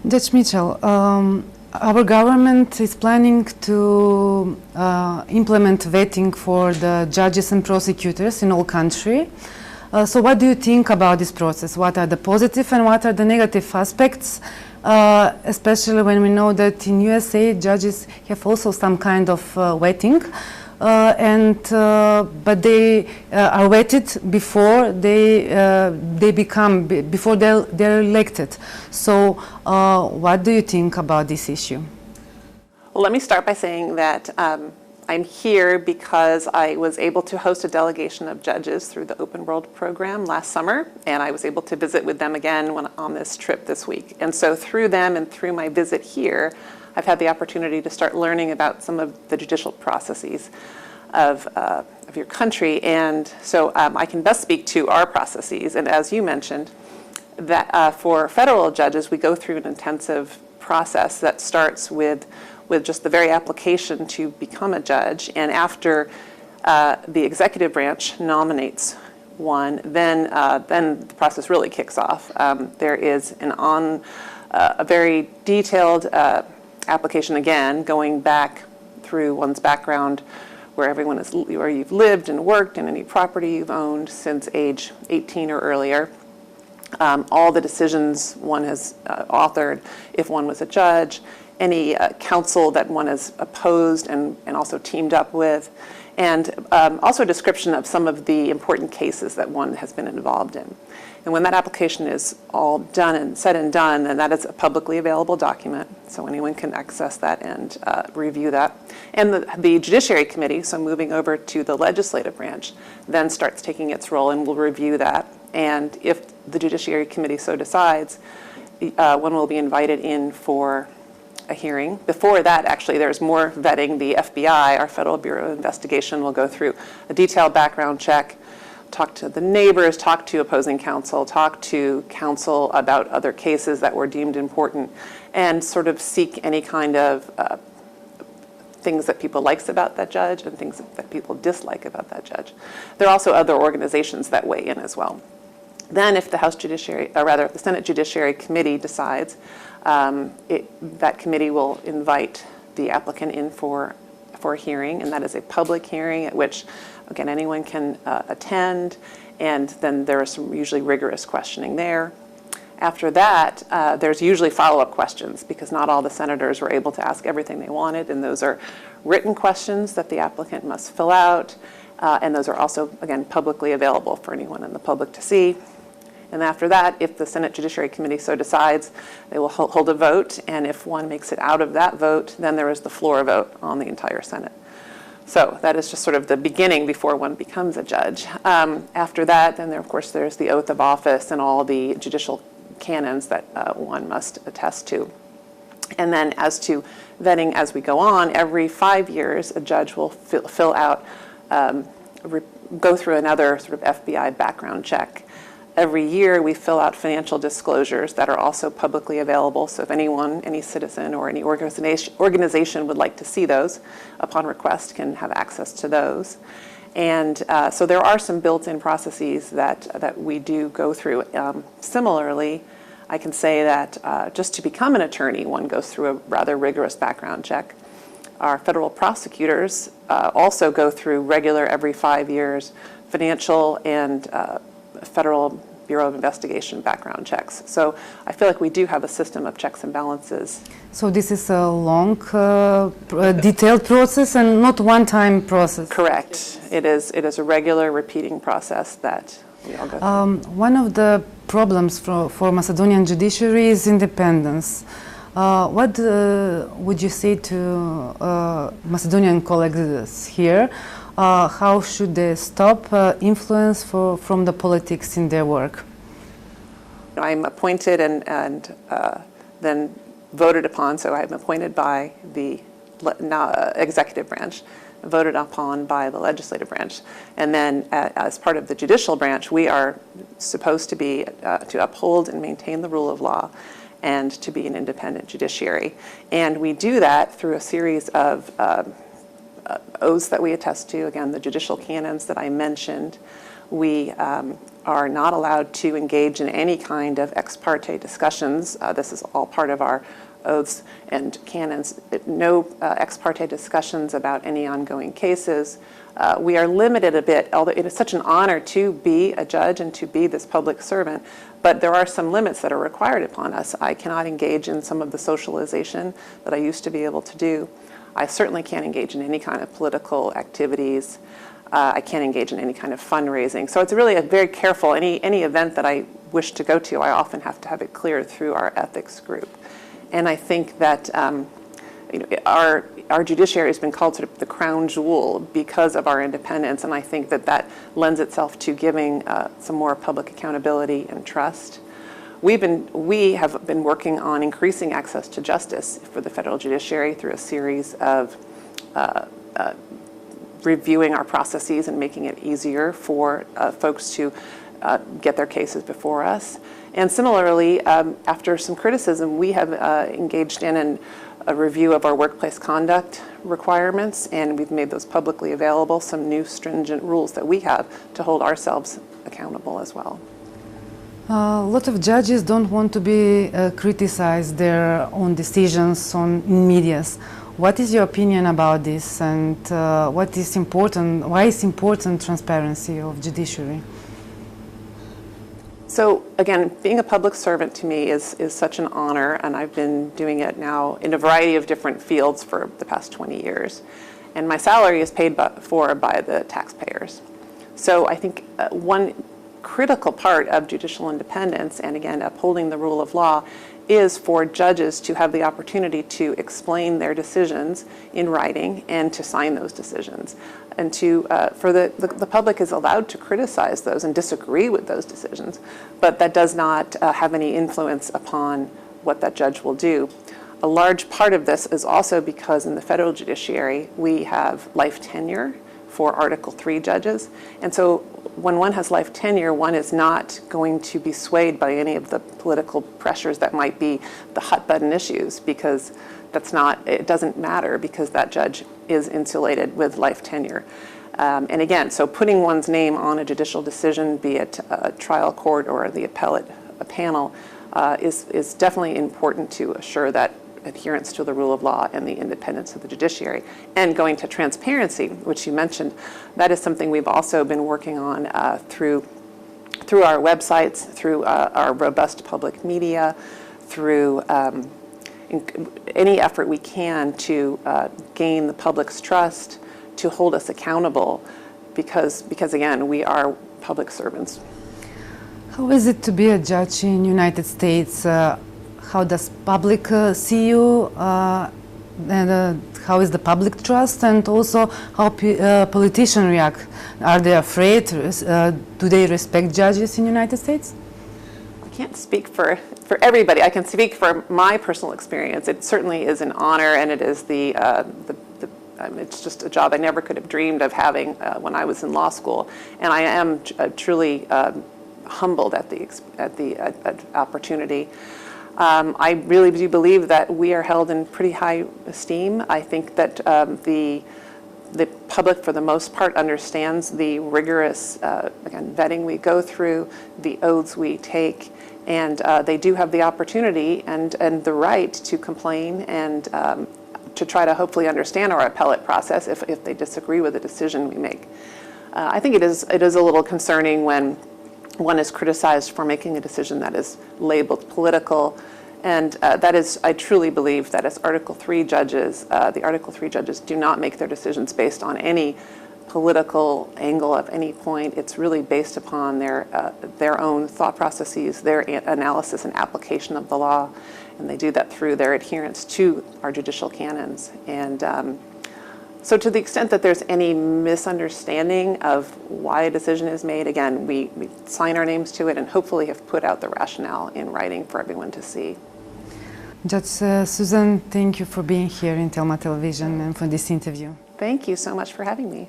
Judge Mitchell, our government is planning to implement vetting for the judges and prosecutors in all country. So what do you think about this process? What are the positive and what are the negative aspects? Especially when we know that in USA judges have also some kind of vetting, but they are vetted before they're elected. So what do you think about this issue? Well, let me start by saying that I'm here because I was able to host a delegation of judges through the Open World program last summer, and I was able to visit with them again on this trip this week. And so through them and through my visit here, I've had the opportunity to start learning about some of the judicial processes of your country. And so I can best speak to our processes. And as you mentioned, that for federal judges, we go through an intensive process that starts with just the very application to become a judge. And after the executive branch nominates one, then the process really kicks off. There is a very detailed application, again, going back through one's background, where you've lived and worked, and any property you've owned since age 18 or earlier. All the decisions one has authored if one was a judge, any counsel that one has opposed and also teamed up with, and also a description of some of the important cases that one has been involved in. And when that application is all done and said and done, then that is a publicly available document, so anyone can access that and review that. And the Judiciary Committee, so moving over to the legislative branch, then starts taking its role and will review that. And if the Judiciary Committee so decides, one will be invited in for a hearing. Before that, actually, there's more vetting. The FBI, our Federal Bureau of Investigation, will go through a detailed background check, talk to the neighbors, talk to opposing counsel, talk to counsel about other cases that were deemed important, and sort of seek any kind of things that people likes about that judge and things that people dislike about that judge. There are also other organizations that weigh in as well. Then if the if the Senate Judiciary Committee decides, that committee will invite the applicant in for a hearing, and that is a public hearing at which, again, anyone can attend, and then there is some usually rigorous questioning there. After that, there's usually follow-up questions because not all the senators were able to ask everything they wanted, and those are written questions that the applicant must fill out, and those are also, again, publicly available for anyone in the public to see. And after that, if the Senate Judiciary Committee so decides, they will hold a vote, and if one makes it out of that vote, then there is the floor vote on the entire Senate. So that is just sort of the beginning before one becomes a judge. After that, then of course there's the oath of office and all the judicial canons that one must attest to. And then as to vetting as we go on, every 5 years a judge will fill out, go through another sort of FBI background check. Every year we fill out financial disclosures that are also publicly available, so if anyone, any citizen or any organization would like to see those, upon request can have access to those. And so there are some built-in processes that we do go through. Similarly, I can say that just to become an attorney, one goes through a rather rigorous background check. Our federal prosecutors also go through regular, every 5 years, financial and Federal Bureau of Investigation background checks. So I feel like we do have a system of checks and balances. So this is a long, detailed process and not one-time process? Correct. It is a regular, repeating process that we all go through. One of the problems for Macedonian judiciary is independence. What would you say to Macedonian colleagues here? How should they stop influence from the politics in their work? I'm appointed and then voted upon, so I'm appointed by the executive branch, voted upon by the legislative branch. And then as part of the judicial branch, we are supposed to be, to uphold and maintain the rule of law and to be an independent judiciary. And we do that through a series of oaths that we attest to, again, the judicial canons that I mentioned. We are not allowed to engage in any kind of ex parte discussions. This is all part of our oaths and canons. No ex parte discussions about any ongoing cases. We are limited a bit, although it is such an honor to be a judge and to be this public servant, but there are some limits that are required upon us. I cannot engage in some of the socialization that I used to be able to do. I certainly can't engage in any kind of political activities. I can't engage in any kind of fundraising. So it's really a very careful, any event that I wish to go to, I often have to have it cleared through our ethics group. And I think that our judiciary has been called sort of the crown jewel because of our independence, and I think that that lends itself to giving some more public accountability and trust. We have been working on increasing access to justice for the federal judiciary through a series of reviewing our processes and making it easier for folks to get their cases before us. And similarly, after some criticism, we have engaged in a review of our workplace conduct requirements, and we've made those publicly available, some new stringent rules that we have to hold ourselves accountable as well. A lot of judges don't want to be criticized their own decisions in medias. What is your opinion about this, and what is important? Why is important transparency of judiciary? So again, being a public servant to me is such an honor, and I've been doing it now in a variety of different fields for the past 20 years. And my salary is paid for by the taxpayers. So I think one critical part of judicial independence, and again, upholding the rule of law, is for judges to have the opportunity to explain their decisions in writing and to sign those decisions. And for the public is allowed to criticize those and disagree with those decisions, but that does not have any influence upon what that judge will do. A large part of this is also because in the federal judiciary, we have life tenure for Article 3 judges. And so when one has life tenure, one is not going to be swayed by any of the political pressures that might be the hot button issues, because it doesn't matter, because that judge is insulated with life tenure. And again, so putting one's name on a judicial decision, be it a trial court or the appellate panel, is definitely important to assure that adherence to the rule of law and the independence of the judiciary. And going to transparency, which you mentioned, that is something we've also been working on through our websites, through our robust public media, through any effort we can to gain the public's trust, to hold us accountable, because again, we are public servants. How is it to be a judge in United States? How does public see you, and how is the public trust, and also how politicians react? Are they afraid? Do they respect judges in United States? I can't speak for everybody. I can speak for my personal experience. It certainly is an honor, and it is it's just a job I never could have dreamed of having when I was in law school, and I am truly humbled at the opportunity. I really do believe that we are held in pretty high esteem. I think that the public, for the most part, understands the rigorous again, vetting we go through, the oaths we take, and they do have the opportunity and the right to complain and to try to hopefully understand our appellate process if they disagree with the decision we make. I think it is a little concerning when one is criticized for making a decision that is labeled political, and that is, I truly believe that as Article 3 judges, the Article 3 judges do not make their decisions based on any political angle of any point. It's really based upon their own thought processes, their analysis and application of the law, and they do that through their adherence to our judicial canons. And so to the extent that there's any misunderstanding of why a decision is made, again, we sign our names to it and hopefully have put out the rationale in writing for everyone to see. Judge Susan, thank you for being here in Telma Television and for this interview. Thank you so much for having me.